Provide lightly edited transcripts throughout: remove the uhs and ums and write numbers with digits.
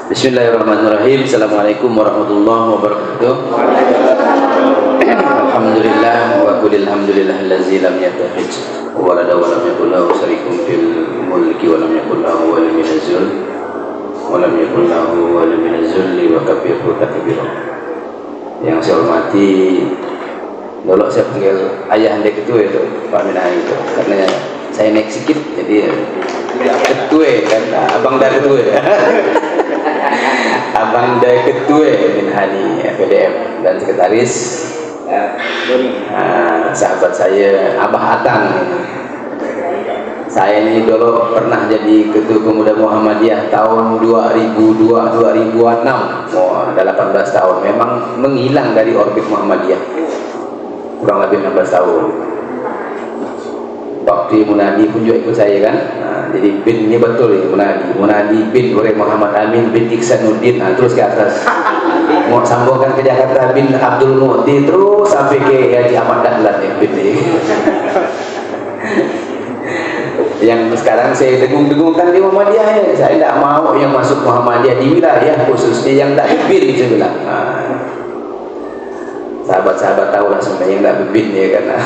Bismillahirrahmanirrahim. Assalamualaikum warahmatullahi wabarakatuh. Alhamdulillah wa qul alhamdulillah allazi lam yattakhidh walada wa lam yakul lahu syarikun fil mulki wa lam yakul lahu waliyyun minaz zulm wa lam yakul lahu waliyyun minaz zulli wa kabbirhu takbira. Yang saya hormati, dulu saya panggil ayah anda ketua itu Pak Minai itu karena saya naik sedikit jadi ketua kan, abang dah ketua. Abang dah ketua Minhani PDM dan sekretaris sahabat saya Abah Atang. Saya ini dulu pernah jadi ketua pemuda Muhammadiyah tahun 2002-2006. Ada 18 tahun. Memang menghilang dari orbit Muhammadiyah kurang lebih 16 tahun. Waktu Munadi pun juga ikut saya kan. Jadi bin ini betul ini Munadi bin oleh Muhammad Amin bin Iksanuddin. Terus ke atas mau sambungkan ke Jakarta bin Abdul Mu'ti, terus sampai ke Haji Ahmad Dahlan ya bin ini. Yang sekarang saya dengung-dengungkan di Muhammadiyah ya. Saya tidak mau yang masuk Muhammadiyah di wilayah khususnya yang tidak bin, saya bilang. Sahabat-sahabat tahu lah sebenarnya yang tidak bin ya karena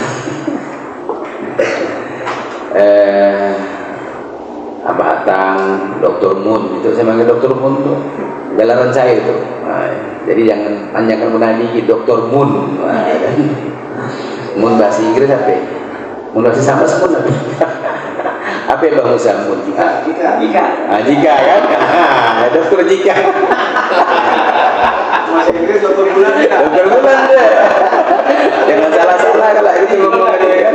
Abah Atang, Dr. Mun, itu saya panggil Dr. Mun tuh gelaran saya itu. Jadi jangan panjangkan menadi Dr. Mun. Mun bahasa Inggris apa? Mun bahasa sama semua. Apa yang Bang Musa Mun? Jika kan? Dokter Jika. Bahasa Inggris Dr. Bulan ya? Dr. Bulan deh. Jangan salah-salah kalau itu ngomong dia kan.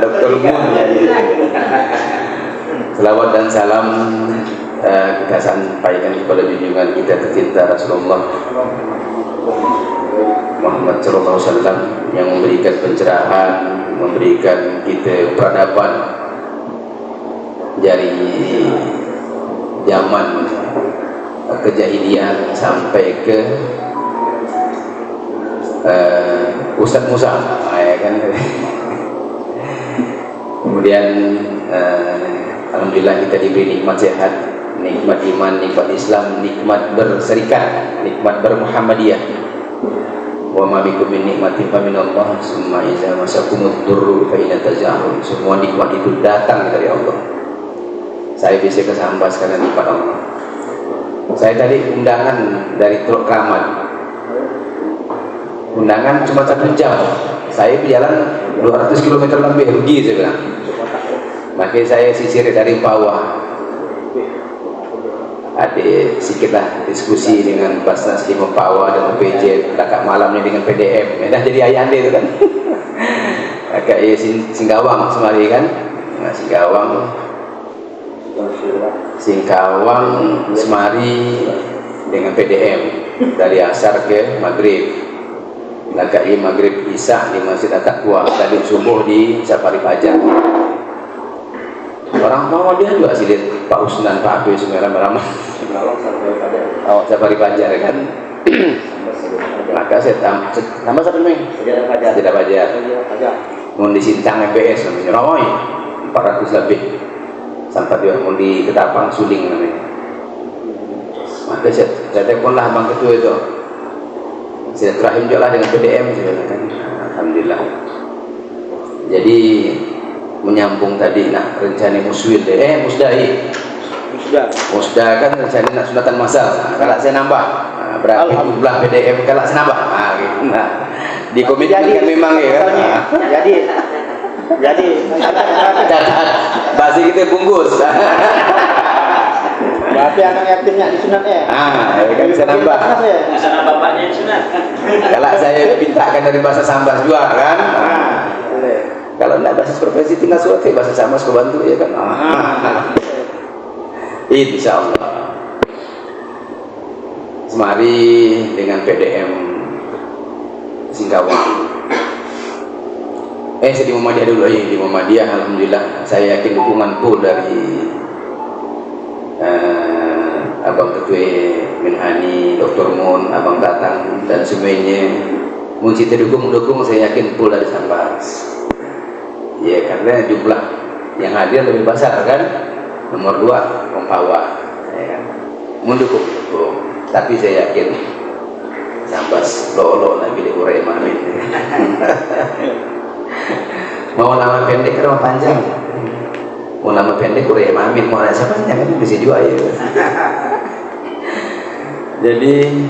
Dr. Mun. Selawat dan salam kita sampaikan kepada junjungan kita tercinta Rasulullah Muhammad sallallahu alaihi wasallam yang memberikan pencerahan, memberikan kita peradaban dari zaman kejahilian sampai ke Ustaz Musa ya kan. Kemudian alhamdulillah kita diberi nikmat sehat, nikmat iman, nikmat Islam, nikmat berserikat, nikmat bermuhammadiyah. Wa ma bikum min nikmatin fa min Allah, summa iza masakumud durru fa inna tajahun. Semua nikmat itu datang dari Allah. Saya bisa kesambas karena nikmat Allah. Saya tadi undangan dari Teluk Kramat. Undangan cuma 1 jam. Saya berjalan 200 km lebih, rugi saya bilang. Makanya saya sisir dari bawah. Ada sedikitlah diskusi dengan Basnas di Mempawah dengan PJ, kakak malamnya dengan PDM. Dah jadi ayah anda itu kan. Kakak Singgawang semari kan. Singkawang semari dengan PDM dari asar ke maghrib. Kakak maghrib isya di Masjid At-Taqwa, tadi subuh di Safari Pajak. Orang mau dia juga sih lihat Pak Usnan, Pak Abi semua ramai-ramai. Safari Pajak kan. Maka saya tambah satu nih. Tidak Pajak. Mau di Sintang MPS namanya. Ramai 400 lebih. Sampai dia mau di Ketapang Suling namanya. Maka saya teleponlah Bang Ketua itu. Saya terakhir juga lah dengan PDM kan. Alhamdulillah. Jadi menyambung tadi nak rencana muswil musda kan rencana nak sunatan masal. Kalau saya nambah berapa jumlah PDM kalau saya nambah gitu. Di komisi kan memang ya kan. Jadi basi kita bungkus. Berarti akan yakinnya di sunat ya? Kan bisa nambah. Bisa nambah bapaknya di sunat. Kalau saya mintakan dari bahasa Sambas juga kan. Kalau tidak bahasa profesi tinggal suatu bahasa Sambas kau bantu ya kan. Insya Allah. Semari dengan PDM Singkawang. Saya di Muhammadiyah dulu ya. Di Muhammadiyah alhamdulillah saya yakin dukungan full dari Abang Ketua Minhani, Dr. Mun, Abang Tatang dan semuanya. Mun kita dukung saya yakin full dari Sambas. Ya karena jumlah yang hadir lebih besar kan. Nomor 2 Mempawah. ya kan? Mendukung. Tapi saya yakin Sambas lolo lagi di Urai Mamin. Mau nama pendek atau panjang? Mau nama pendek Urai Mamin, mau nama panjang kan bisa juga ya. Jadi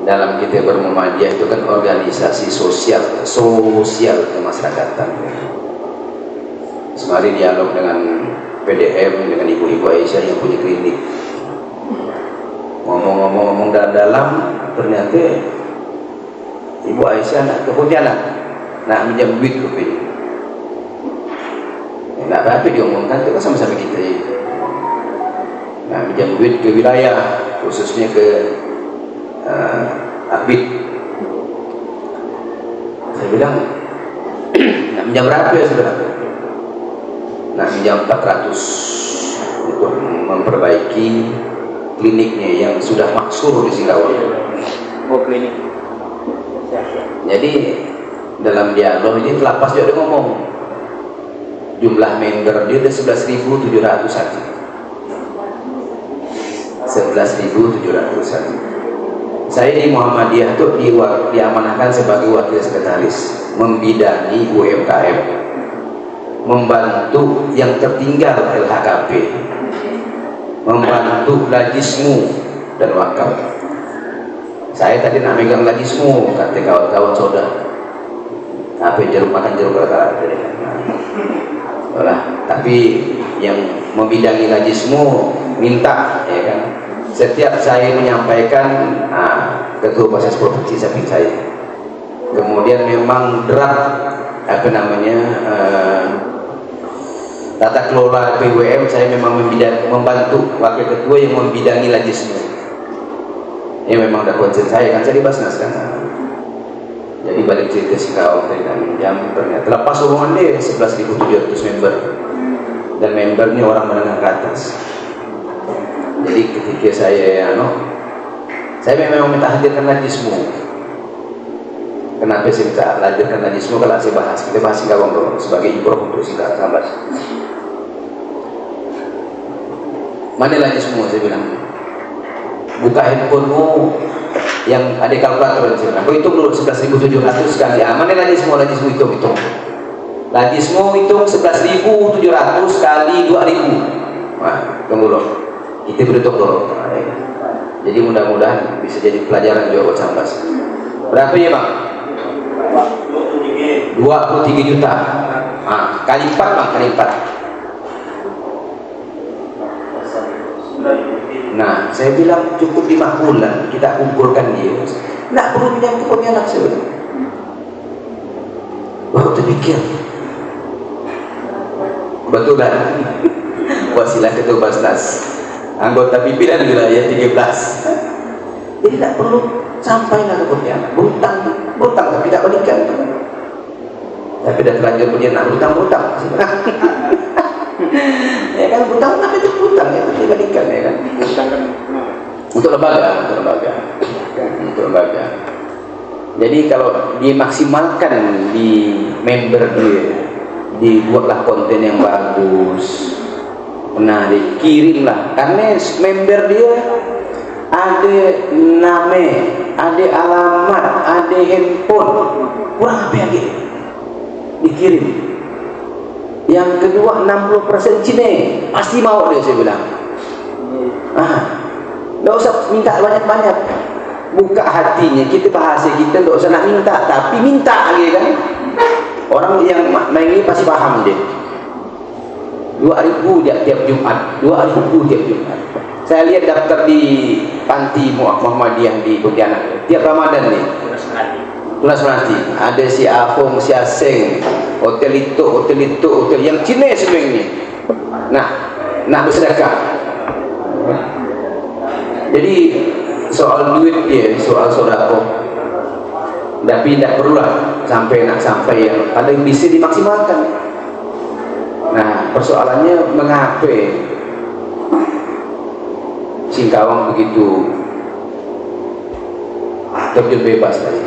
dalam kita bermuhammadiyah itu kan organisasi sosial kemasyarakatan. Semari dialog dengan PDM, dengan ibu-ibu Aisyah yang punya klinik. Ngomong dalam ternyata ibu Aisyah nak ke Pontianak, nak minjam duit ke PDM. Nak apa diomongkan itu kan sama-sama kita ya. Nak minjam duit ke wilayah, khususnya ke Abid. Saya bilang nak minjam berapa ya saudara? Nak minjam 400 untuk memperbaiki kliniknya yang sudah maksur di Singkawang. Oh, klinik. Jadi dalam dialog ini terlepas dia ngomong jumlah member dia ada 11.701. 11.701. Saya di Muhammadiyah itu diamanahkan sebagai wakil sekretaris, membidangi UMKM, membantu yang tertinggal LHKP, membantu lajismu dan wakaf. Saya tadi nak megang lajismu, kata kawan-kawan saudara. Apa jeruk makan jeruk kata-kata. Tapi yang membidangi lajismu minta, ya kan? Setiap saya menyampaikan ketua proses provinsi samping saya. Kemudian memang draft tata kelola BWM saya memang membantu wakil ketua yang membidangi lajismu. Ini memang ada konsen saya kan, saya di Basnas kan. Jadi balik cerita Singkawang tadi kami jam ternyata lepas hubungan dia 11.700 member dan membernya orang menengah ke atas. Jadi ketika saya memang minta hadirkan lajismu. Kenapa saya minta hadirkan lajismu? Kalau saya bahas, kita bahas Singkawang dulu sebagai improv untuk Singkawang. Mana lajismu? Saya bilang buka handphonemu yang ada kalkulator. Aku hitung dulu 11.700 kali. Mana lajismu? Lajismu hitung. Lajismu hitung 11.700 kali 2.000. Wah, tunggu dulu. Kita berhitung dulu. Jadi mudah-mudahan bisa jadi pelajaran juga buat Sambas. Berapa ya bang? 23 juta. Kali 4 bang, kali 4. Nah, saya bilang cukup 5 bulan kita kumpulkan dia. Nggak perlu pinjam ke Pontianak sebenarnya. Baru terpikir. Kebetulan wasilah ketua Basnas, anggota pimpinan wilayah 13. Jadi tidak perlu sampai ke Pontianak. Berutang tapi tidak balikan. Tapi sudah terlanjur Pontianak berutang. Ya kan, berutang tapi itu berutang ya, tidak balikan ya kan. Untuk lembaga. Jadi kalau dimaksimalkan di member dia, dibuatlah konten yang bagus. Nah, dikirimlah, karena member dia ada nama, ada alamat, ada handphone, kurang apa lagi dikirim. Yang kedua 60% Cina, pasti mau dia, saya bilang. Nggak usah minta banyak-banyak, buka hatinya, kita bahasa kita nggak usah nak minta, tapi minta lagi kan. Orang yang main ini pasti paham dia. 2.000 tiap Jumat, 2.000 tiap Jumat. Saya lihat daftar di panti Muhammadiyah di Pontianak tiap Ramadan nih. Tunas Melati. Ada si Afong, si Aseng, hotel itu, yang Cina semua ini. Nak bersedekah. Jadi soal duit dia, soal sedekah. Tapi tidak perlulah sampai yang paling bisa dimaksimalkan. Nah, persoalannya mengapa Singkawang begitu terjun bebas tadi?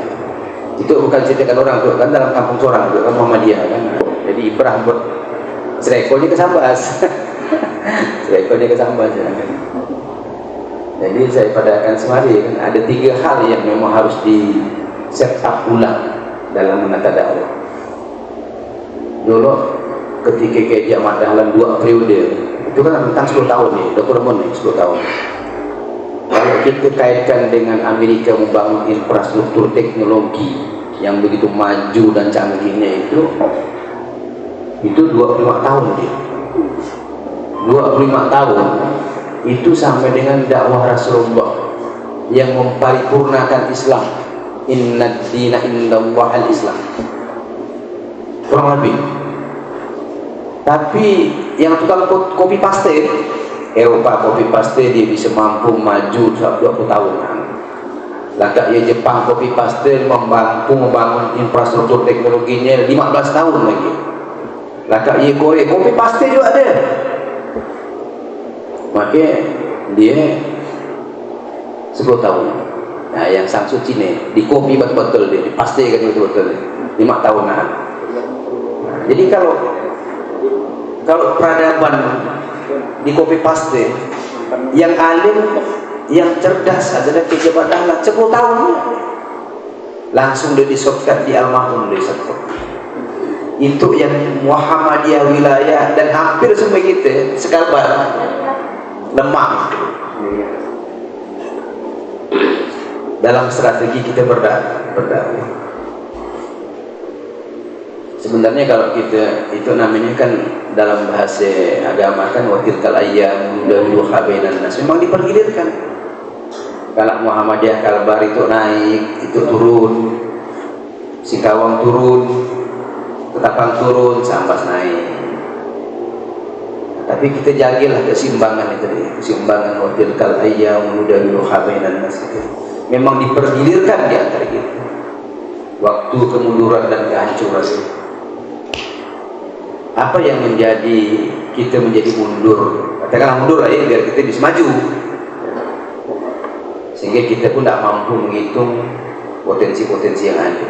Itu bukan ceritakan orang tuh, kan dalam kampung seorang tuh kan Muhammadiyah kan. Jadi ibrah buat serekonya ke Sambas. Seekornya kesambar kan. Jadi saya padakan semari kan ada 3 hal yang memang harus di set up ulang dalam menata dakwah. Dulu ketika Kiai Ahmad Dahlan 2 periode itu kan tentang 10 tahun nih, Dr. Mon nih 10 tahun. Kalau kita kaitkan dengan Amerika membangun infrastruktur teknologi yang begitu maju dan canggihnya itu 25 tahun dia. 25 tahun itu sampai dengan dakwah Rasulullah yang memparipurnakan Islam. Inna dina indallahi al-Islam. Kurang lebih. Tapi yang tukang copy paste Eropa copy paste dia bisa mampu maju 20 tahun. Lagak ya Jepang copy paste mampu membangun infrastruktur teknologinya 15 tahun lagi. Lagak ya Korea copy paste juga ada. Makanya dia 10 tahun. Nah, yang Samsu Cina di copy betul-betul dia, dipastikan betul-betul 5 tahunan. Jadi kalau peradaban di copy paste, yang alim, yang cerdas adalah Kiai Dahlan 10 tahun. Langsung dia disokkan di almarhum desa. Itu yang Muhammadiyah wilayah dan hampir semua kita sekalbar lemah dalam strategi kita berdakwah. Sebenarnya kalau kita itu namanya kan dalam bahasa agama kan wakil kal ayyam dawiluha bainan nas, memang dipergilirkan. Kalau Muhammadiyah Kalbar itu naik, itu turun, Singkawang turun, Ketapang turun, Sambas naik. Tapi kita jagalah keseimbangan itu, keseimbangan wakil kal ayyam dawiluha bainan nas itu. Memang dipergilirkan di antara kita. Waktu kemunduran dan kehancuran. Apa yang menjadi kita menjadi mundur? Katakanlah mundur lah ya, biar kita bisa maju. Sehingga kita pun tidak mampu menghitung potensi-potensi yang ada.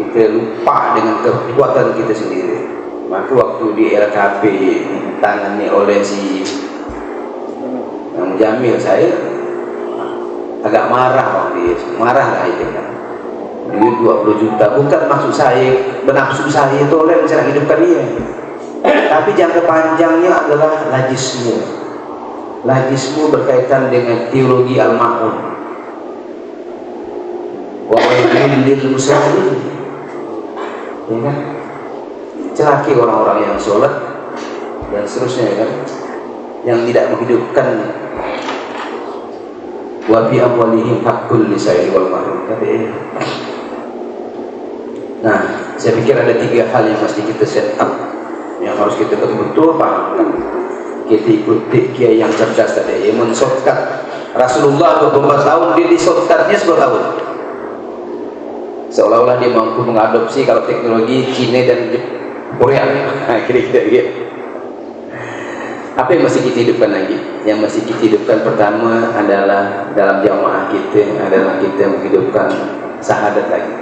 Kita lupa dengan kekuatan kita sendiri. Maka waktu di LKP ditangani oleh si yang Jamil, saya agak marah waktu itu, marah lah itu kan. Duit 20 juta, bukan maksud saya bernafsu saya itu oleh cara hidupkan dia, tapi jangka panjangnya adalah lajismu berkaitan dengan teologi al-ma'un wa wailul lil musallin, ya kan? Celaka orang-orang yang sholat dan seterusnya kan, yang tidak menghidupkan wa fi amwalihim haqqul lisaili wal mahrum. Nah, saya pikir ada 3 hal yang mesti kita set up, yang harus kita betul-betul pahamkan. Kita ikuti kiai yang cerdas tadi, yang men-shortcut. Rasulullah 24 tahun, dia di shortcutnya 10 tahun. Seolah-olah dia mampu mengadopsi kalau teknologi Cina dan Korea. Nah, kira-kira gitu. Apa yang masih kita hidupkan lagi? Yang masih kita hidupkan pertama adalah dalam jamaah kita adalah kita menghidupkan syahadat lagi.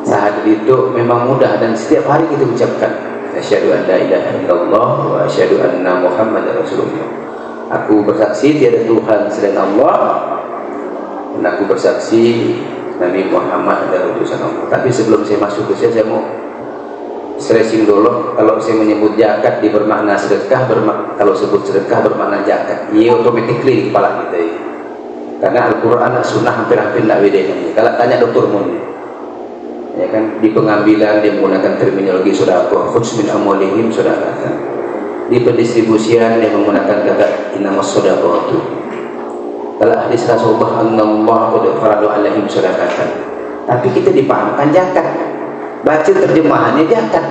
Syahadat itu memang mudah dan setiap hari kita ucapkan. Asyhadu an la ilaha illallah wa asyhadu anna Muhammadar Rasulullah. Aku bersaksi tiada Tuhan selain Allah, dan aku bersaksi Nabi Muhammad adalah utusan Allah. Tapi sebelum saya masuk ke saya mau stressing dulu. Kalau saya menyebut zakat di bermakna sedekah, kalau sebut sedekah bermakna zakat, ia automatically di kepala kita ya. Karena Al-Quran dan Sunnah hampir-hampir tidak bedanya. Kalau tanya Dr. Mun, ya kan, di pengambilan dia menggunakan terminologi sedekah, khudz min amwalihim sedekah. Di pendistribusian dia menggunakan kata innamas sedekatu. Kalau hadis Rasulullah annallahu qad farada alaihim sedekatan. Tapi kita dipahamkan zakat. Baca terjemahannya zakat.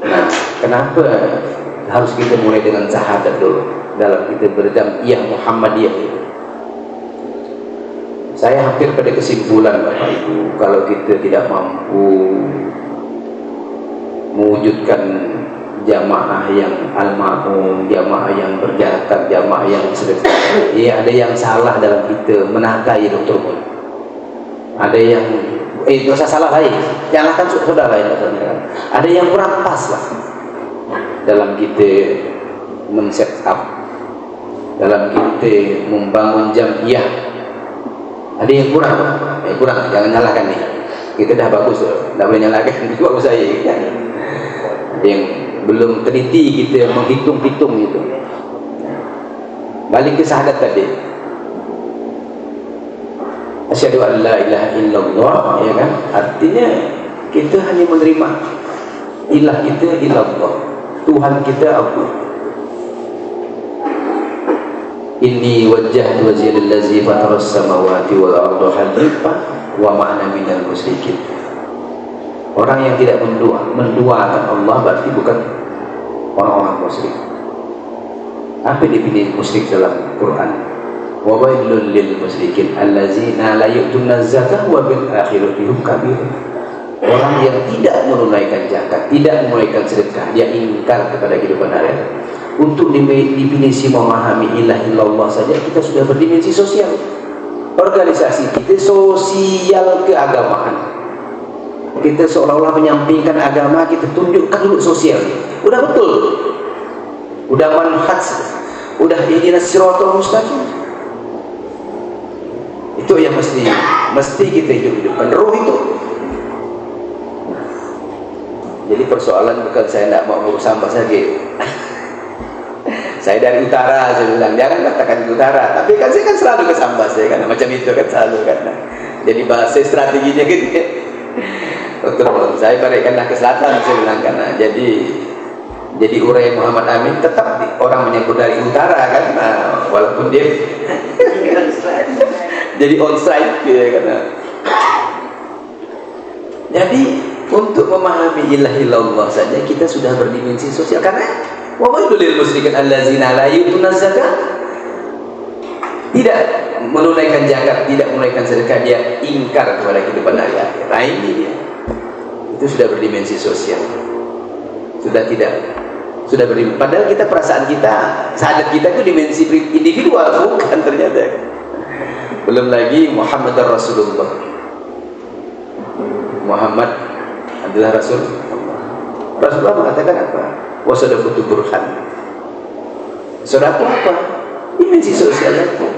Nah, kenapa harus kita mulai dengan syahadat dulu dalam kita berjamaah Muhammadiyah itu? Saya hampir pada kesimpulan Bapak Ibu, kalau kita tidak mampu mewujudkan jamaah yang al-ma'un, jamaah yang berzakat, jamaah yang sedekah, ya ada yang salah dalam kita menata ya Dr. Mun. Ada yang dosa salah lain, nyalahkan saudara lain. Ada yang kurang pas lah dalam kita men-set up, dalam kita membangun jamiah. Ada yang kurang, jangan nyalahkan nih. Kita dah bagus, dah boleh nyalahkan. Itu bagus saya. Ada yang belum teliti kita menghitung-hitung itu. Balik ke syahadat tadi. Asyhadu an la ilaha illallah, ya kan? Artinya kita hanya menerima ilah kita illallah, Tuhan kita Allah. Inni wajjahtu wajhiya lillazi fatara as-samawati wal arda hanifan wa ma ana minal musyrikin. Orang yang tidak menduakan Allah berarti bukan orang-orang musyrik. Apa definisi musyrik dalam Quran? Wa wailul lil musyrikin allazina la yu'tuna zakata wa bil akhirati hum kafirun. Orang yang tidak menunaikan zakat, tidak menunaikan sedekah, dia ingkar kepada kehidupan akhirat. Untuk definisi memahami ilah illallah saja kita sudah berdimensi sosial. Organisasi kita sosial keagamaan. Kita seolah-olah menyampingkan agama, kita tunjukkan dulu sosial. Udah betul. Udah manhaj, udah ihdinas siratal mustaqim. Itu yang mesti kita hidupkan roh itu. Jadi persoalan bukan saya tidak mau ngurus sampah saja. Saya dari utara, saya bilang jangan katakan di utara, tapi kan saya kan selalu ke Sambas, saya kan macam itu kan selalu kan. Jadi bahasa strateginya gitu. Dokter, saya balikkanlah ke selatan, saya bilang kan. Jadi urai Muhammad Amin tetap orang menyebut dari utara kan, walaupun dia jadi on strike gitu kan. Jadi untuk memahami ilah illallah saja kita sudah berdimensi sosial, karena wa wailul lil musyrikin allazina la yu'tuna zakata, tidak menunaikan zakat, tidak menunaikan sedekah, dia ingkar kepada kehidupan akhirat. Nah ini dia, itu sudah berdimensi sosial, sudah berdimensi. Padahal kita perasaan kita, sahadat kita itu dimensi individual, bukan ternyata. Belum lagi Muhammad Rasulullah. Muhammad adalah Rasulullah mengatakan apa? Wasadaqutu burhan. Saudara apa? Dimensi sosial itu.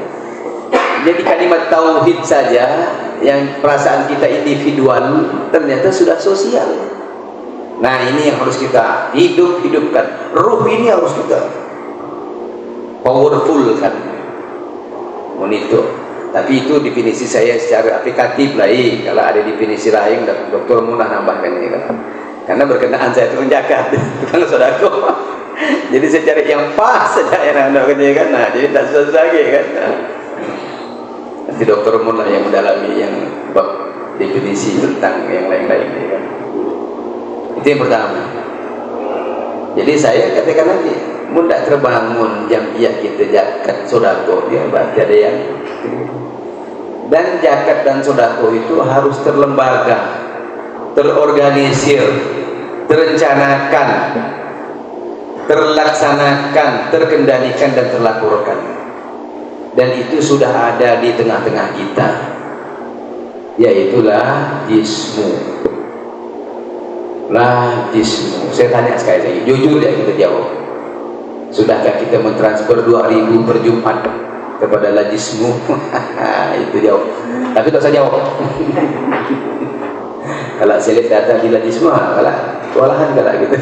Jadi kalimat tauhid saja yang perasaan kita individual ternyata sudah sosial. Nah ini yang harus kita hidupkan. Ruh ini harus kita powerful kan. Monitor. Tapi itu definisi saya secara aplikatif lain. Kalau ada definisi lain, Dr. Munah nambahkan ini kan. Karena berkenaan saya turun zakat, bukan sodako. Jadi saya cari yang pas saja yang anda kerjakan. Nah, jadi tak susah lagi kan. Nanti Dr. Munah yang mendalami yang definisi tentang yang lain-lain kan. Itu yang pertama. Jadi saya katakan nanti, mudah terbangun jamiah kita zakat sodako, dia berarti ada yang. Dan zakat dan sodako itu harus terlembaga, terorganisir, terencanakan, terlaksanakan, terkendalikan dan terlaporkan. Dan itu sudah ada di tengah-tengah kita, yaitulah jismu. Lah jismu. Saya tanya sekali lagi, jujur ya kita jawab. Sudahkah kita mentransfer 2.000 per Jumat kepada lajismu? Itu jawab. Tapi tak usah jawab. Kalau saya lihat data di lajismu, kalau kewalahan kalau gitu.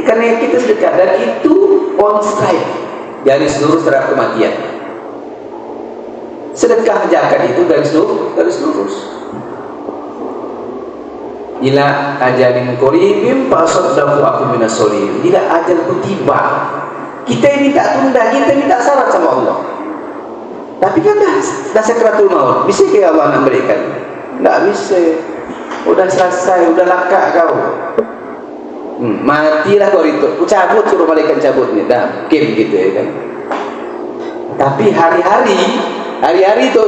Karena kita sedekah dan itu on strike, garis lurus terhadap kematian. Sedekah zakat itu garis lurus. Ila ajalin qaribin fasaddaqu aku minas solihin. Bila ajalku tiba, kita ini tak tunda, kita ini tak syarat sama Allah. Tapi kan dah sakratul maut, bisa ke Allah nak berikan? Tak bisa. Udah selesai, udah lakak kau. Matilah kau itu. Ku cabut, suruh malaikat cabut ni. Dah, game gitu ya kan. Tapi hari-hari tu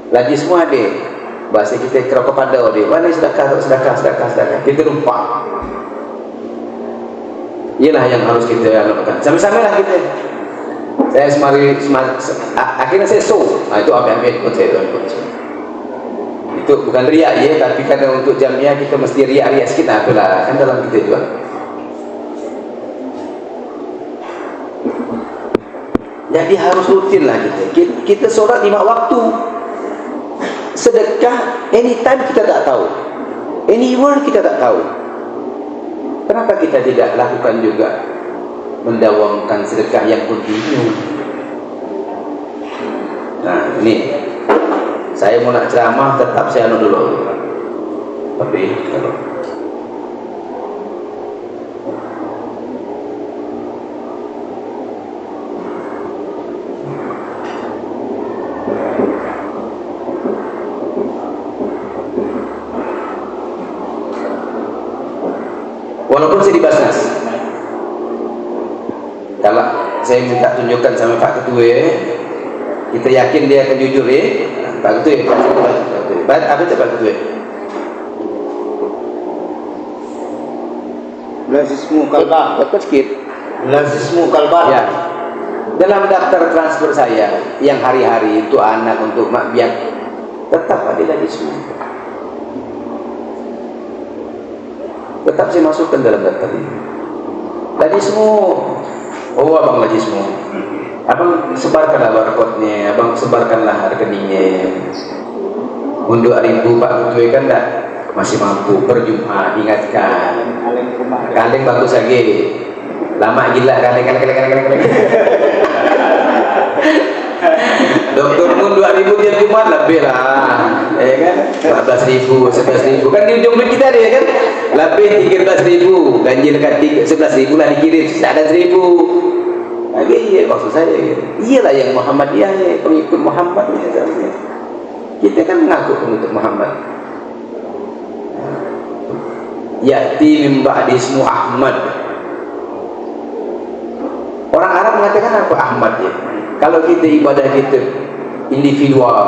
lagi semua ada. Bahasa kita kerap kepada dia. Mana sedekah. Kita lupa. Ialah yang harus kita lakukan. Sama-sama lah kita. Saya akhirnya saya show. Nah, itu ambil ikut saya ikut. Itu bukan riak ya, tapi kadang untuk jamiah kita mesti riak sedikit, apalah kan dalam kita jual. Jadi harus rutin lah kita sholat 5 waktu. Sedekah anytime kita tak tahu, anywhere kita tak tahu. Kenapa kita tidak lakukan juga mendawamkan sedekah yang kontinu? Nah ini saya mau nak ceramah, tetap saya dulu. Tapi kalau walaupun saya di Basnas, kalau saya minta tunjukkan sama Pak Ketua, kita yakin dia akan jujur ya. Pak Ketua, apa itu Pak Ketua? Lazismu kalbah. Buat sedikit. Lazismu kalbah. Ya. Dalam daftar transfer saya yang hari-hari itu anak untuk mak biak, tetap ada lazismu. Tetap saya masukkan dalam daftar ini. Lazismu, oh abang lazismu. Abang sebarkanlah barcode-nya, abang sebarkanlah rekeningnya. Untuk 2.000 Pak Ketua kan tak masih mampu per Jumat, ingatkan. Kaleng bagus lagi. Lama gila kaleng. Dokter pun 2.000 dia Jumat lebih lah. Ya kan? 14.000, 11.000. Kan di ujung duit kita dia kan. Lebih 13.000, ganjil kat 11.000 lah dikirim, tak ada 1.000. Lagi iya maksud saya. Iyalah yang Muhammadiyah ya, pengikut Muhammad ya. Kita kan mengaku pengikut Muhammad. Ya'ti min ba'di ismu Ahmad. Orang Arab mengatakan apa Ahmad ya? Kalau kita ibadah kita individual,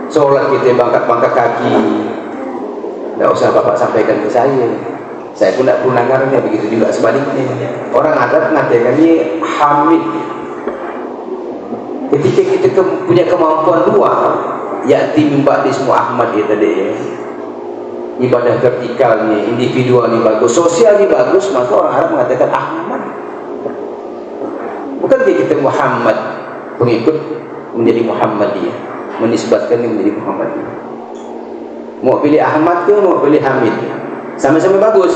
solat kita bangkat kaki, tidak usah Bapak sampaikan ke saya. Saya pun tidak perlu nangarnya, begitu juga sebaliknya. Orang Arab mengatakannya Hamid. Ketika kita punya kemampuan luar, ya'ti min ba'di ismu Ahmad ya tadi ya. Ibadah vertikalnya, individualnya bagus, sosialnya bagus, maka orang Arab mengatakan Ahmad. Bukan kita Muhammad, pengikut menjadi Muhammadiyah, menisbatkannya menjadi Muhammadiyah. Mau pilih Ahmad ke mau pilih Hamid, sama-sama bagus.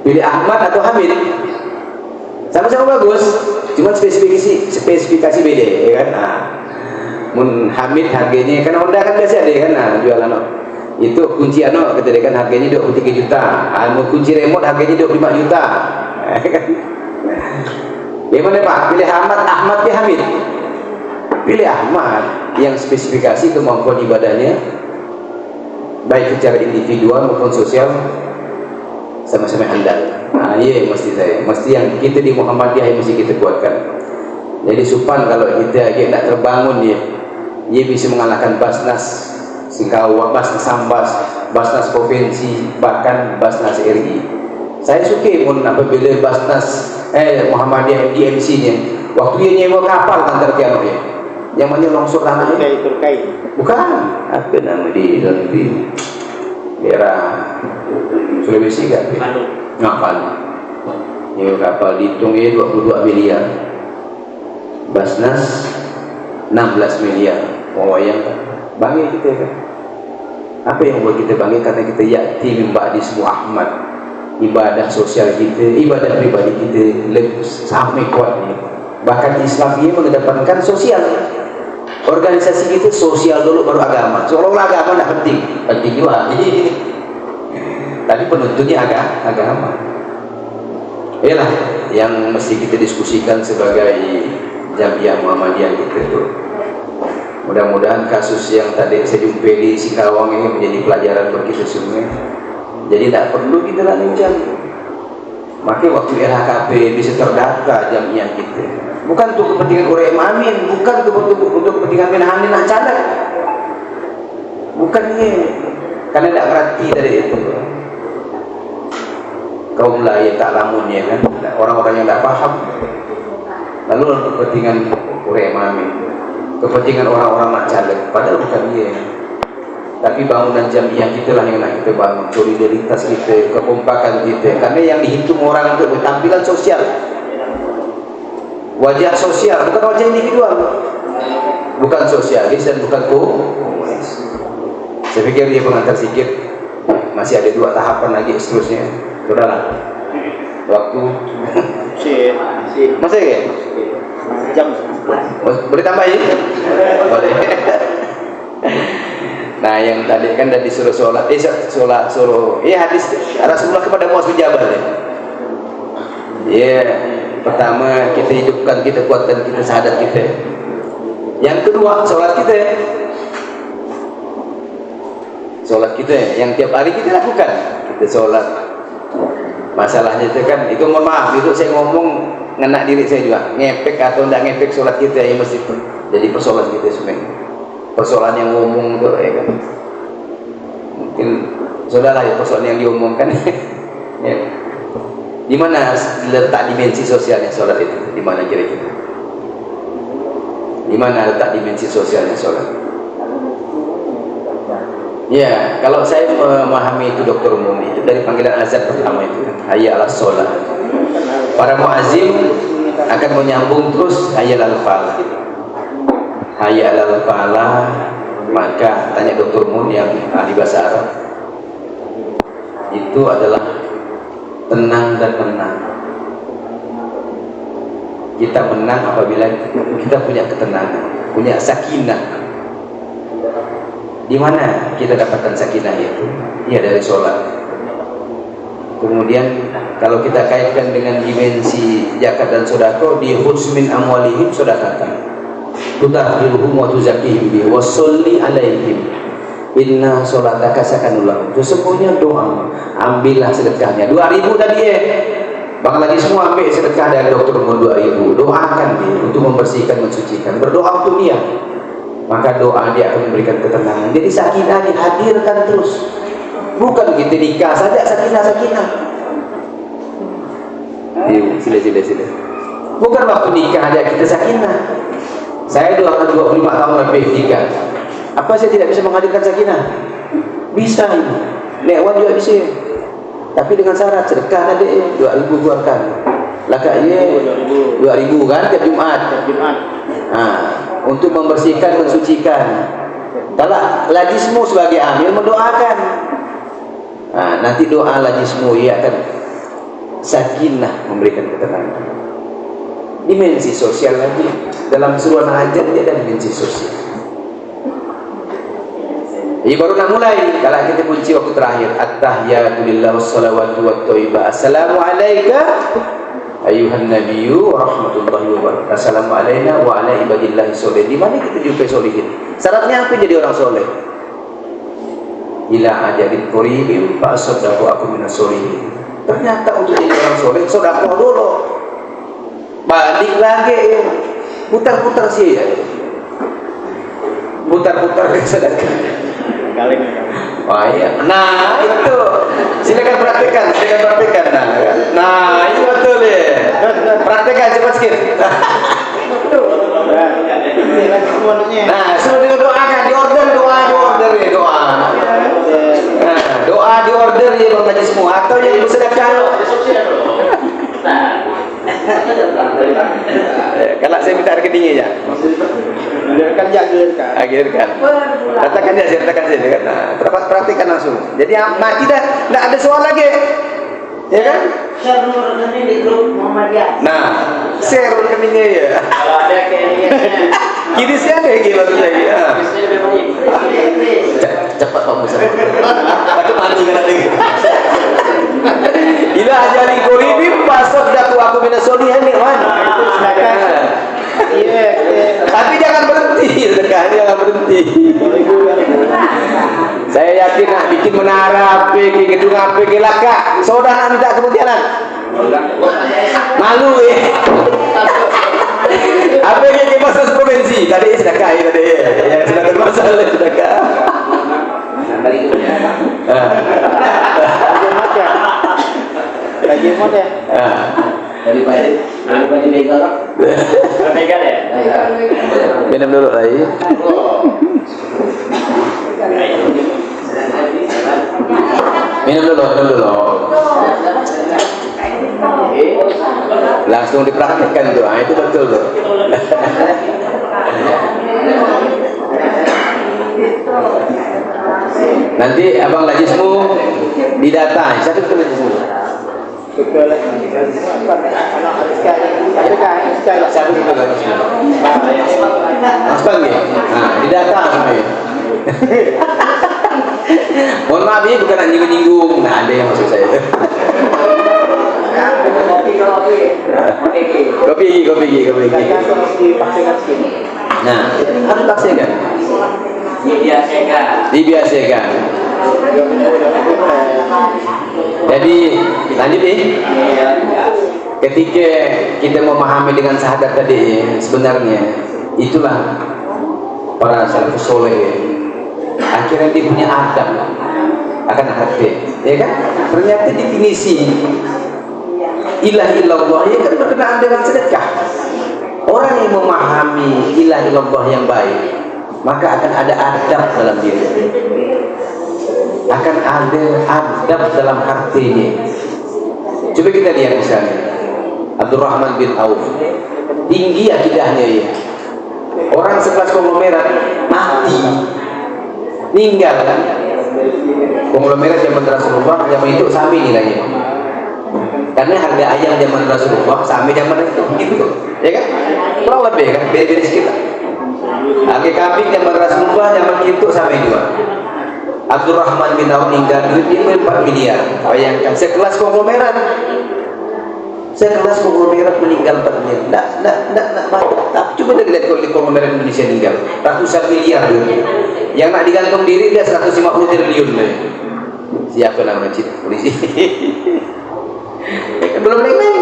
Pilih Ahmad atau Hamid, sama-sama bagus, cuma spesifikasi beda ya kan. Nah, mun Hamid harganya kan Honda kan biasa deh kan, nah jualan itu kunci kata dia kan harganya 23 juta. Mun kunci remote harganya 25 juta. Kan? Bagaimana Pak? Pilih Ahmad ke Hamid? Pilih Ahmad yang spesifikasi kemampuan ibadahnya baik secara individual maupun sosial sama-sama handal. Nah, iya mesti yang kita di Muhammadiyah yang mesti kita kuatkan. Jadi supan kalau kita agak nak terbangun dia bisa mengalahkan Basnas Singkawang, Basnas Sambas, Basnas Provinsi, bahkan Basnas RI. Saya suka pun apabila Basnas Muhammadiyah DMC-nya waktu dia nyewa kapal antar kiamat ya, yang mana longsor tanah ini bukan apa nama di daerah Sulawesi kan ngapal nyewa kapal dihitungnya 22 miliar, Basnas 16 miliar. Oh yang bangga kita kan. Apa yang buat kita bangga? Karena kita ya'ti min ba'di ismu Ahmad. Ibadah sosial kita, ibadah pribadi kita lebih sampai kuatnya. Bahkan Islam ini mengedepankan sosial. Organisasi kita sosial dulu baru agama. Seolah-olah agama tidak penting juga. Jadi tadi penuntutnya agama. Inilah yang mesti kita diskusikan sebagai Jamiah Muhammadiyah kita itu. Mudah-mudahan kasus yang tadi saya jumpai di Singkawang ini menjadi pelajaran bagi kita semua. Jadi tidak perlu kita lanjutkan. Maka waktu LHKP bisa terdata Jamiah kita. Bukan untuk kepentingan orang amin, bukan untuk kepentingan menahan nak cadat. Bukan ini. Karena tidak berarti dari itu. Kaum lain tak lamunnya kan. orang-orang yang tidak paham. Lalu kepentingan mami, kepentingan orang-orang nak caleg, padahal bukan dia. Tapi bangunan jamiah kita lah yang nak kita bangun, solidaritas kita, kekompakan kita. Karena yang dihitung orang itu tampilan sosial, wajah sosial, bukan wajah individual, bukan sosialis dan bukan komunis. Saya pikir dia pengantar sikit, masih ada 2 tahapan lagi seterusnya. Sudahlah, waktu masih ya? Jam. Boleh tambahin? Boleh. Nah, yang tadi kan dari suruh sholat, suruh hadis Rasulullah kepada Muaz bin Jabal ya. Ya, pertama kita hidupkan, kita kuatkan, kita syahadat kita. Yang kedua, sholat kita. Sholat kita yang tiap hari kita lakukan. Kita sholat. Masalahnya itu kan, itu mohon maaf, itu saya ngomong ngena diri saya juga, ngepek atau tidak ngepek sholat kita yang mesti jadi persoalan kita sebenarnya. Persoalan yang ngomong itu ya kan, mungkin saudara ya persoalan yang diomongkan. Ya. Di mana letak dimensi sosialnya sholat itu? Di mana kira-kira? Di mana letak dimensi sosialnya sholat? Ya, kalau saya memahami itu dokter umum itu dari panggilan azan pertama itu, hayya 'alas shalah. Para muazzin akan menyambung terus hayya 'alal falah. Hayya 'alal falah, maka tanya dokter umum yang ahli bahasa Arab, itu adalah tenang dan menang. Kita menang apabila kita punya ketenangan, punya sakinah. Di mana kita dapatkan sakinah itu? Ya dari sholat. Kemudian kalau kita kaitkan dengan dimensi zakat dan sedekah, di husmin amwalihim sedekatan. Tutahhiruhum wa tuzakkihim bi washolli alaihim. Inna sholataka sakanul lahum. Itu semuanya doa. Ambillah sedekahnya. 2.000 tadi ya. Bang lagi semua ambil sedekah dari dokter umum 2.000. Doakan dia untuk membersihkan, mensucikan. Berdoa untuk dia. Maka doa dia akan memberikan ketenangan. Jadi sakinah dihadirkan terus. Bukan kita nikah saja sakinah. Sila. Bukan waktu nikah aja kita sakinah. Saya doakan 25 tahun lebih nikah. Apa saya tidak bisa menghadirkan sakinah? Bisa ini. Lewat juga bisa. Tapi dengan syarat sedekah ada 2.000 keluarkan. Lakaknya 2.000 kan ke Jumat. Untuk membersihkan, mensucikan. Kalau lajismu sebagai amil mendoakan. Nanti doa lajismu ia akan sakinah, memberikan ketenangan. Dimensi sosial lagi dalam seruan hajat dia ada dimensi sosial. Jadi baru nak mulai. Kalau kita kunci waktu terakhir, at-tahiyatu lillah wassalawatu watthayyibah. Assalamu alayka ayuhan nabiyyu wa rahmatullahi wa barakatuh. Assalamu alayna wa ala ibadillahi sholih. Di mana kita jumpai solihin? Syaratnya apa jadi orang soleh? Ila ajalin qaribin fa saddaqu aku minas sholihin. Ternyata untuk jadi orang soleh sedekah dulu. Balik lagi putar-putar sih ya. Putar-putar ke sedekah. Wah iya. Nah itu silakan praktekkan. Nah itu betul ya. Praktekkan cepat sikit. Nah sudah didoakan, diorder doa. Nah, doa diorder ya bang Haji semua atau yang bersedekah. Kalau saya minta rekeningnya ya. Agirkan. Katakan saja. Nah, praktikan langsung. Jadi mati dah, tidak ada soal lagi. Ya kan? Share nomor rekening di grup Muhammadiyah. Nah, share rekeningnya ya. Kalau ada kayaknya Kini sih ada lagi baru lagi. Cepat Pak Musa. Takut mati kan ada. Ila ajali qoribi fasaddaqu aku minas sholihin man. Itu sedekah. Iya. Tapi jangan berhenti, sedekahnya jangan berhenti. Saya yakin nak bikin menara apa, gedung apa, laka, saudara minta kemudianan. Malu ya. Apa yang ke masuk provinsi? Tadi sedekah ya tadi. Yang sudah bermasalah sedekah. Lagi mod ya. Daripada legal. Legal ya? Minum dulu lagi. Minum dulu. Langsung dipraktikkan tuh, itu betul tuh. Nanti abang Lajismu didata, siapa itu Lajismu? Siapa itu Lajismu? Mas Bang ya? Nah, didata semuanya. Mohon maaf ini bukan nyinggung-nyinggung. Nah, ada yang maksud saya. Kopi. Nah, harus paksakan. Dibiasakan. Jadi lanjut nih. Ketika kita memahami dengan syahadat tadi, sebenarnya itulah para salafus soleh. Akhirnya dia punya adab akan hati, ya kan? Ternyata definisi ilah illallah ya kan berkenaan dengan sedekah. Orang yang memahami ilah illallah yang baik, maka akan ada adab dalam diri, akan ada adab dalam hatinya. Coba kita lihat misalnya Abdurrahman bin Auf, tinggi akidahnya ya. Orang sekelas konglomerat mati, meninggal kan? Konglomerat zaman Rasulullah, zaman itu sami nilainya. Karena harga ayam zaman Rasulullah sampai zaman itu gitu, ya kan? Kurang lebih kan, beda-beda sekitar. Harga kambing zaman Rasulullah zaman itu sampai juga. Abdurrahman bin Auf meninggal duit dia 4 miliar. Bayangkan sekelas konglomerat meninggal 4 miliar. Nah, coba lihat kalau di konglomerat Indonesia meninggal ratusan miliar duit. Yang nak digantung diri dia 150 triliun deh. Siapa nama polisi? Belum lain.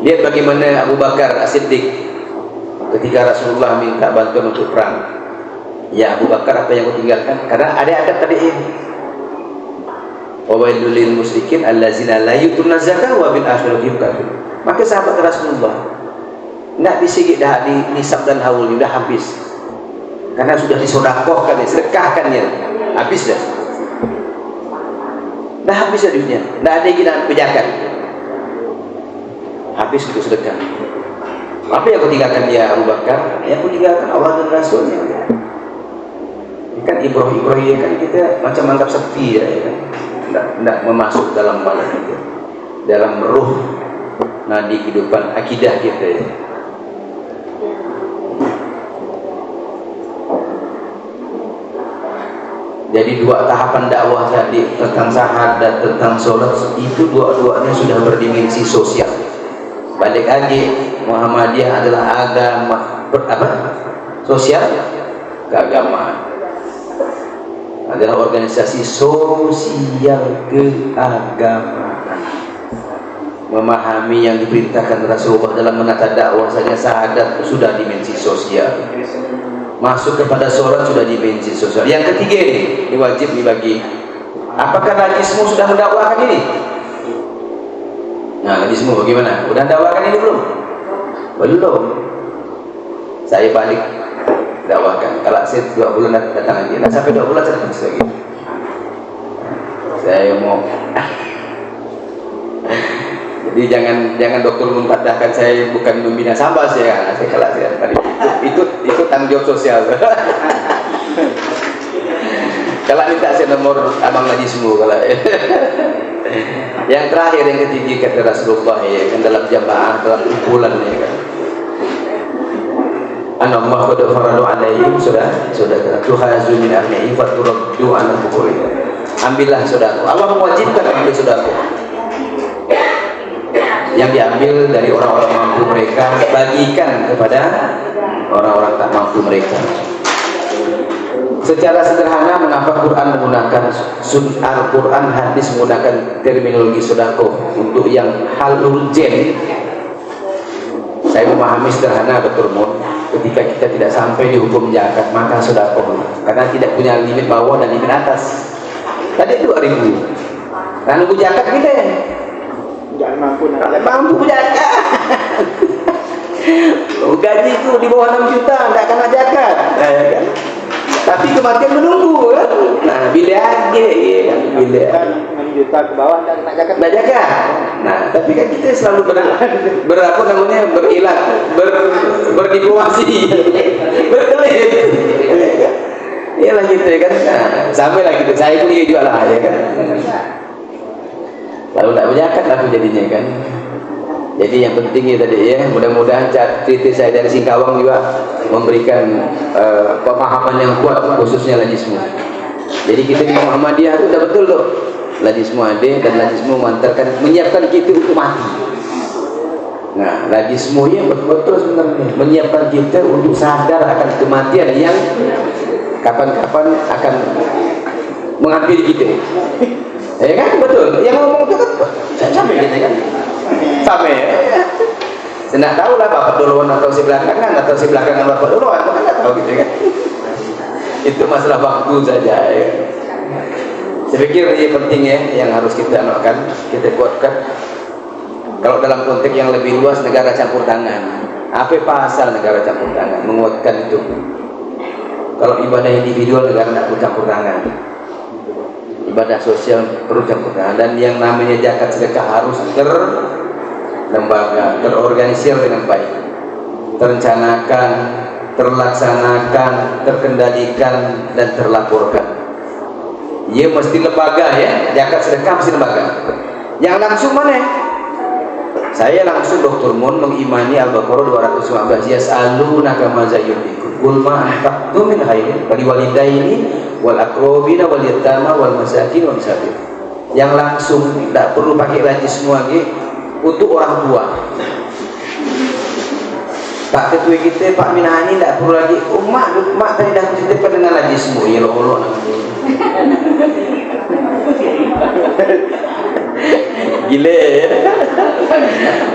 Lihat bagaimana Abu Bakar As-Siddiq ketika Rasulullah minta bantuan untuk perang. Ya Abu Bakar, apa yang kau tinggalkan? Karena ada adab tadi ini. Wawailul lil musyrikin allazina la yutuna zakah wa bil akhirati hum kafirun. Maka sahabat Rasulullah nak disigit dah di nisab dan haul sudah habis. Karena sudah disedekahkan, sedekahkannya. Habis dah. Dah habis dah duitnya. Dah ada lagi nak pejakan. Habis untuk sedekah. Apa yang kau tinggalkan dia Abu Bakar? Yang kau tinggalkan Allah dan Rasulnya. Kan Ibrahim kan kita macam anggap sepi ya kan. Tidak memasuk dalam badan kita, dalam ruh nadi kehidupan akidah kita ya. Jadi dua tahapan dakwah tadi tentang syahadat, tentang sholat itu dua-duanya sudah berdimensi sosial. Balik lagi Muhammadiyah adalah agama sosial, keagamaan. Adalah organisasi sosial keagamaan. Memahami yang diperintahkan Rasulullah dalam menata dakwah saja syahadat sudah dimensi sosial. Masuk kepada sholat sudah dimensi sosial. Yang ketiga ini wajib dibagi. Apakah Lajismu sudah mendakwakan ini? Nah, Lajismu bagaimana? Sudah mendakwakan ini belum? Belum. Saya balik dakwakan. Kalau saya 2 bulan datang lagi, nah sampai 2 bulan saya datang lagi. Saya mau jadi jangan dokter mempadahkan saya bukan membina sampah saya kalau saya tadi itu tanggung jawab sosial. Kalau minta saya nomor abang Lajismu kalau yang terakhir yang ketiga kata Rasulullah ya kan dalam jamaah dalam kumpulan ya kan. Anallah qad faradu alaihim sudah tuhazu min ahlihi wa turaddu an al-qubur. Ambillah saudara. Allah mewajibkan ambil saudara. Yang diambil dari orang-orang mampu mereka bagikan kepada orang-orang tak mampu mereka. Secara sederhana mengapa Quran menggunakan Al-Quran hadis menggunakan terminologi sedekah untuk yang hal urgen. Saya memahami sederhana Dr. Mun, ketika kita tidak sampai di hukum zakat maka sedekah karena tidak punya limit bawah dan limit atas. Tadi 2.000. Nah nunggu zakat kita ya. Jangan mampu nak. Mampu zakat. Gaji itu di bawah 6 juta tidak kena zakat, kan? Tapi kematian menunggu kan. Nah, bila lagi kan, bila Kan 6 juta ke bawah dan nak zakat. tidak zakat. Nah, tapi kan kita selalu berapa namanya berdiplomasi, berkelit. Iyalah gitu ya kan. Nah, sampai lah gitu. Saya pun jual lah ya kan. Lalu tidak berzakat lah jadinya kan. Jadi yang penting ya tadi ya, mudah-mudahan cerita saya dari Singkawang juga memberikan pemahaman yang kuat khususnya lajismu. Jadi kita di Muhammadiyah itu sudah betul loh, lajismu ada dan lajismu menyiapkan kita untuk mati. Nah, lajismu ya betul sebenarnya menyiapkan kita untuk sadar akan kematian yang kapan-kapan akan mengambil kita. Ya kan betul. Yang ngomong itu kan sampai gitu kan. Sampai ya. Saya tidak tahu lah bapak duluan atau si belakangan atau si belakangan bapak duluan, kan tidak tahu gitu kan. Itu masalah waktu saja ya. Saya pikir ini penting ya, yang harus kita anukan, kita kuatkan. Kalau dalam konteks yang lebih luas, negara campur tangan. Apa pasal negara campur tangan? Menguatkan itu. Kalau ibadah individual, negara tidak perlu campur tangan. Ibadah sosial perlu campur tangan. Dan yang namanya zakat sedekah harus lembaga, terorganisir dengan baik, terencanakan, terlaksanakan, terkendalikan, dan terlaporkan. Ia mesti lembaga ya, zakat sedekah mesti lembaga. Yang langsung mana? Saya langsung Dr. Mun mengimani Al-Baqarah 215, yas'alunaka ma zayyunfiqun qul ma anfaqtum min khairin fali walidaini wal aqrabina wal yatama wal masakin wal sabil. Yang langsung tidak perlu pakai rajis semua lagi. Untuk orang tua, Pak Ketua kita Pak Minahani tidak perlu lagi. Mak tadi dah cerita dengan lagi semua. Ya Allah. Gila.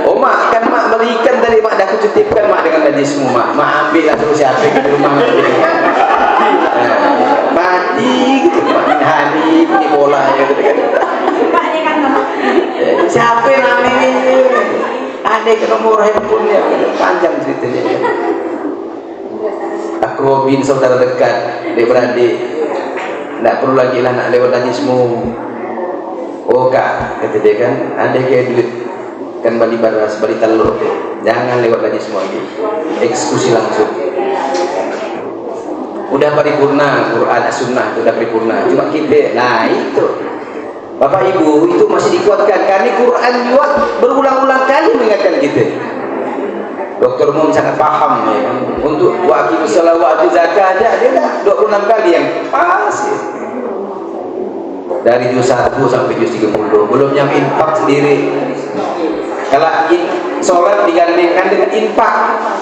Mak kan mak berikan tadi mak dah kutitipkan mak dengan lagi semua. Mak ambil lah terus siapa ke rumah. Mati gitu Pak Minahani di bola ya gitu kan. Siapa namanya? Ada ke nomor handphonenya, panjang ceritanya. Akrobin saudara dekat, adik-beradik, tidak perlu lagi lah nak lewat najismu. Oh kak, kata dia kan, ada kayak duit kan bali baras, bali telur, jangan lewat najismu lagi, eksekusi langsung. Udah paripurna, Quran, Sunnah itu udah paripurna, cuma kita, nah itu. Bapak Ibu itu masih dikuatkan karena Quran juga berulang-ulang kali mengingatkan kita. Dr. Mun sangat paham ya. Untuk waqimus shalah wa atu zakah aja dia dah 26 kali yang pas ya. Dari juz 1 sampai juz 30 belum nyampe infak sendiri. Kalau sholat digandengkan dengan infak,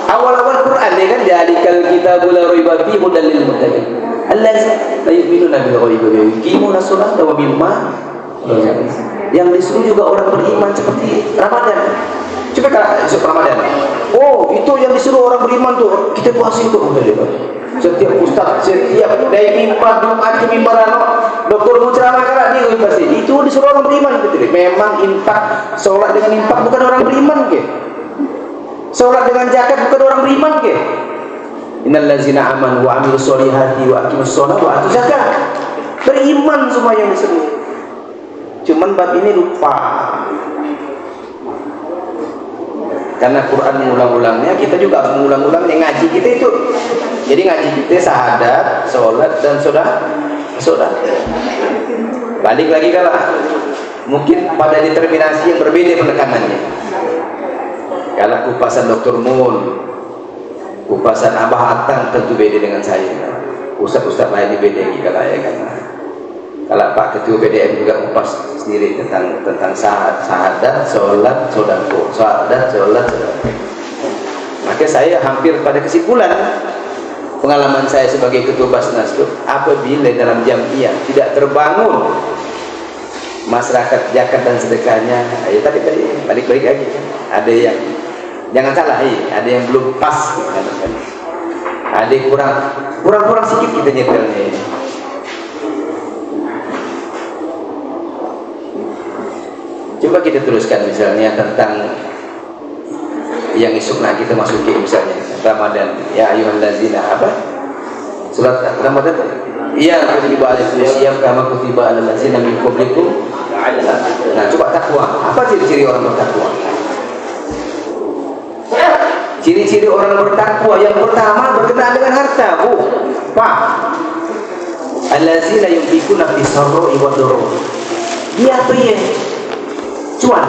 awal-awal Quran dia kan jalikal kitabul la raiba fihi hudal lil muttaqin allazina la yu'minuna bil ghaibi wa yuqimuna sholata wa mimma. Yang disuruh juga orang beriman seperti Ramadan. Coba kalau Ramadan, oh itu yang disuruh orang beriman tuh kita puasa itu betul. Setiap ustaz, setiap dari mimbar Jumat ke mimbar Dr. Muceramah kan dia pasti itu disuruh orang beriman betul. Memang infak, sholat dengan infak bukan orang beriman ke? Sholat dengan zakat bukan orang beriman ke? Innal ladzina amanu wa amilus solihati wa aqimus shalah wa atuz zakat. Beriman semua yang disuruh. Cuman bab ini lupa. Karena Quran mengulang-ulangnya, kita juga mengulang-ulangnya. Ngaji kita itu. Jadi ngaji kita syahadat, sholat dan sodat. Balik lagi kalah. Mungkin pada determinasi yang berbeda penekanannya. Kalau kupasan Dr. Mun, kupasan Abah Atang tentu beda dengan saya. Ustaz-ustaz lain beda lagi kalau ya kan. Kalau Pak Ketua BDM juga kupas sendiri tentang syahadat, sholat, sodako, syahadat, sholat, sodako. Maka saya hampir pada kesimpulan pengalaman saya sebagai Ketua Basnas itu, apabila dalam jamiah tidak terbangun masyarakat zakat dan sedekahnya, ya tadi balik lagi, ada yang jangan salah, ada yang belum pas, ada yang kurang sedikit kita nyetelnya. Coba kita teruskan misalnya tentang yang esok nak kita masuki misalnya Ramadan. Ya ayyuhallazina apa? Surat Ramadan tu? Ya, kutiba alaikum siyam kama kutiba alal ladzina min qablikum. Nah, coba takwa. Apa ciri-ciri orang bertakwa? Ciri-ciri orang bertakwa yang pertama berkenaan dengan harta, Bu. Pak. Allazina yunfikuna fi sarra'i wad dharra. Dia apa ya? Cuan.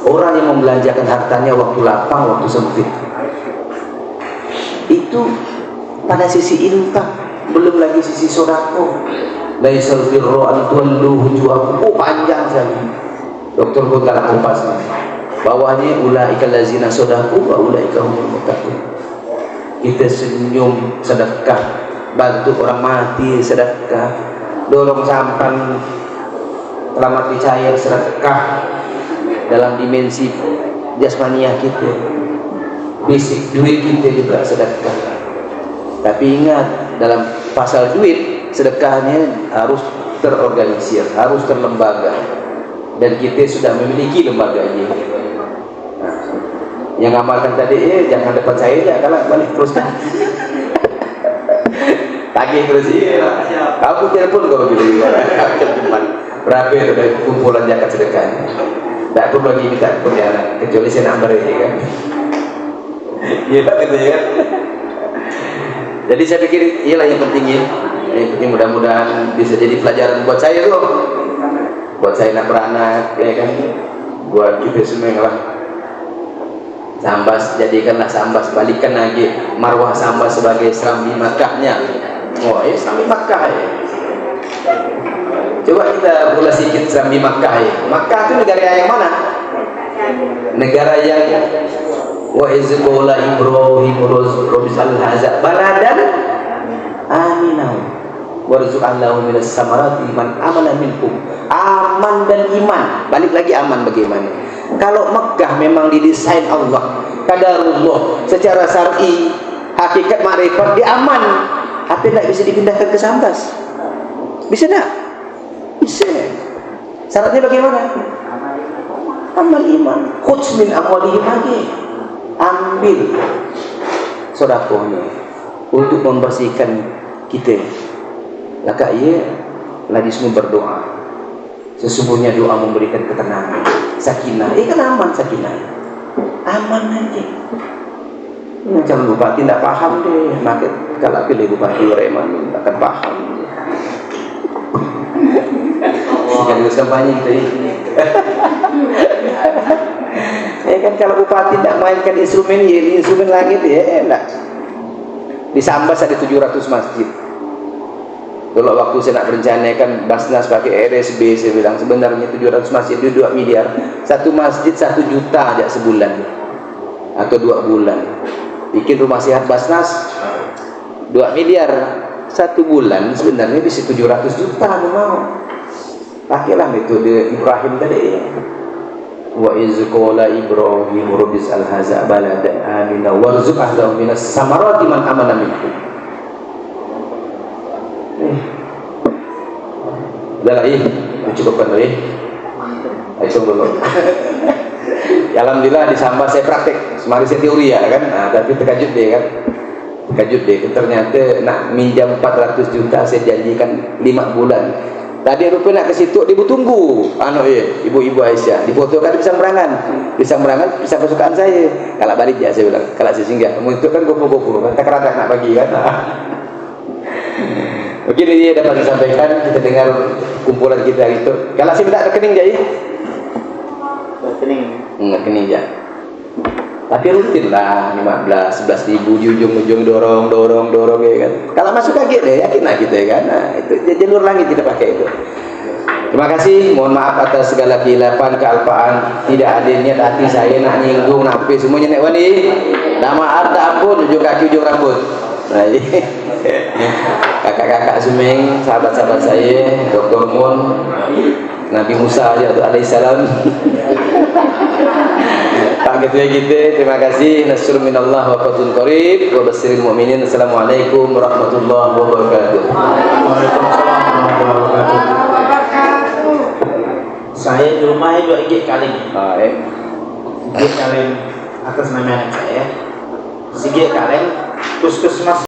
Orang yang membelanjakan hartanya waktu lapang, waktu sempit. Itu pada sisi infak, belum lagi sisi sedekah. Laisal birru an tuwallu wujuhakum. Oh, panjang sekali. Dokter Gontar kumpasnya. Bawahnya ulaikal ladzina sadaqu wa ulaika humul muttaqun. Kita senyum sedekah, bantu orang mati sedekah, dorong sampan telah mati cair sedekah dalam dimensi jasmaniah kita. Basic duit kita juga sedekah. Tapi ingat, dalam pasal duit, sedekahnya harus terorganisir, harus terlembaga. Dan kita sudah memiliki lembaganya. Nah, yang amalkan tadi, jangan depan saya aja, kalau balik teruskan. Tagih terus ya. Aku telepon kau begitu. Berapa dari kumpulan zakat sedekah? Tak perlu lagi minta punya, kecuali saya nak beri kan. Iya gitu ya. Jadi saya pikir ialah yang penting ya. Yang penting mudah-mudahan bisa jadi pelajaran buat saya tuh. Buat saya nak beranak, ya kan. Buat kita semua lah. Sambas, jadikanlah Sambas, balikan lagi marwah Sambas sebagai Serambi Makkahnya. Oh ya, Serambi Makkah ya. Coba kita ulas sedikit Serambi Makkah ya. Makkah itu negara yang mana? Negara yang wa izqala Ibrahim rabbisal hazza baladan aminau warzuqallahu minas samarati man amana minkum. Aman dan iman. Balik lagi aman bagaimana? Kalau Mekah memang didesain Allah, qadarullah, secara syar'i, hakikat makrifat dia aman. Apa tidak bisa dipindahkan ke Sambas? Bisa tak? Bisa. Syaratnya bagaimana? Amal iman. Khuts min amwalihim lagi. Ambil sedekahnya untuk membersihkan kita. Laka ia lagi semua berdoa. Sesungguhnya doa memberikan ketenangan, sakinah. Kan aman sakinah. Aman aja. Calon bupati tidak paham deh. Maka kalau pilih bupati Reman akan paham. Jika di kampanye gitu ya. Kan kalau bupati tidak mainkan instrumen ini, instrumen langit ya enggak. Di Sambas ada 700 masjid. Dulu waktu saya nak berencanakan Basnas pakai RSB, saya bilang sebenarnya 700 masjid itu 2 miliar. Satu masjid 1 juta aja sebulan atau 2 bulan. Bikin rumah sehat Basnas 2 miliar 1 bulan, sebenarnya bisa 700 juta mau. Pakailah metode Ibrahim tadi. Wa izqala Ibrahim rabbisal hazza baladan amina warzuq ahlahu minas samarati man amana minkum. Udah lah, cukupkan dulu ya. Ayo dulu. Alhamdulillah di Sambas saya praktek, semarin saya teori ya kan. Nah, tapi terkejut deh kan. Terkejut deh, ternyata nak minjam 400 juta saya janjikan 5 bulan. Tadi rupanya nak ke situ, ibu tunggu. Ibu-ibu Aisyah difotokan di pisang berangan. Pisang berangan, pisang kesukaan saya. Kalau balik ya saya bilang, kalau saya singgah, kamu itu kan gopo-gopo, kan tak kerana nak bagi kan. Mungkin ini dapat disampaikan, kita dengar kumpulan kita itu. Kalau saya minta rekening jadi? Rekening ya. Tapi rutin lah 15-11 ribu di ujung-ujung dorong ya kan. Kalau masuk kaget deh, yakin lah kita ya kan. Nah, itu jalur langit kita pakai itu. Terima kasih, mohon maaf atas segala kehilapan, kealpaan, tidak adilnya hati saya nak nyinggung, napi semuanya nek wani. Maaf tak ampun, ujung kaki ujung rambut. Nah, kakak-kakak semeng, sahabat-sahabat saya, Dr. Mun, Nabi Musa alaihissalam. Pak Ketua kita, terima kasih. Nasrul minallah wa fathun qarib wa basyiril mu'minin. Assalamualaikum warahmatullahi wabarakatuh. Waalaikumsalam warahmatullahi wabarakatuh. Saya di rumahnya juga IG kaleng. IG kaleng atas nama anak saya. Sige kaleng puskesmas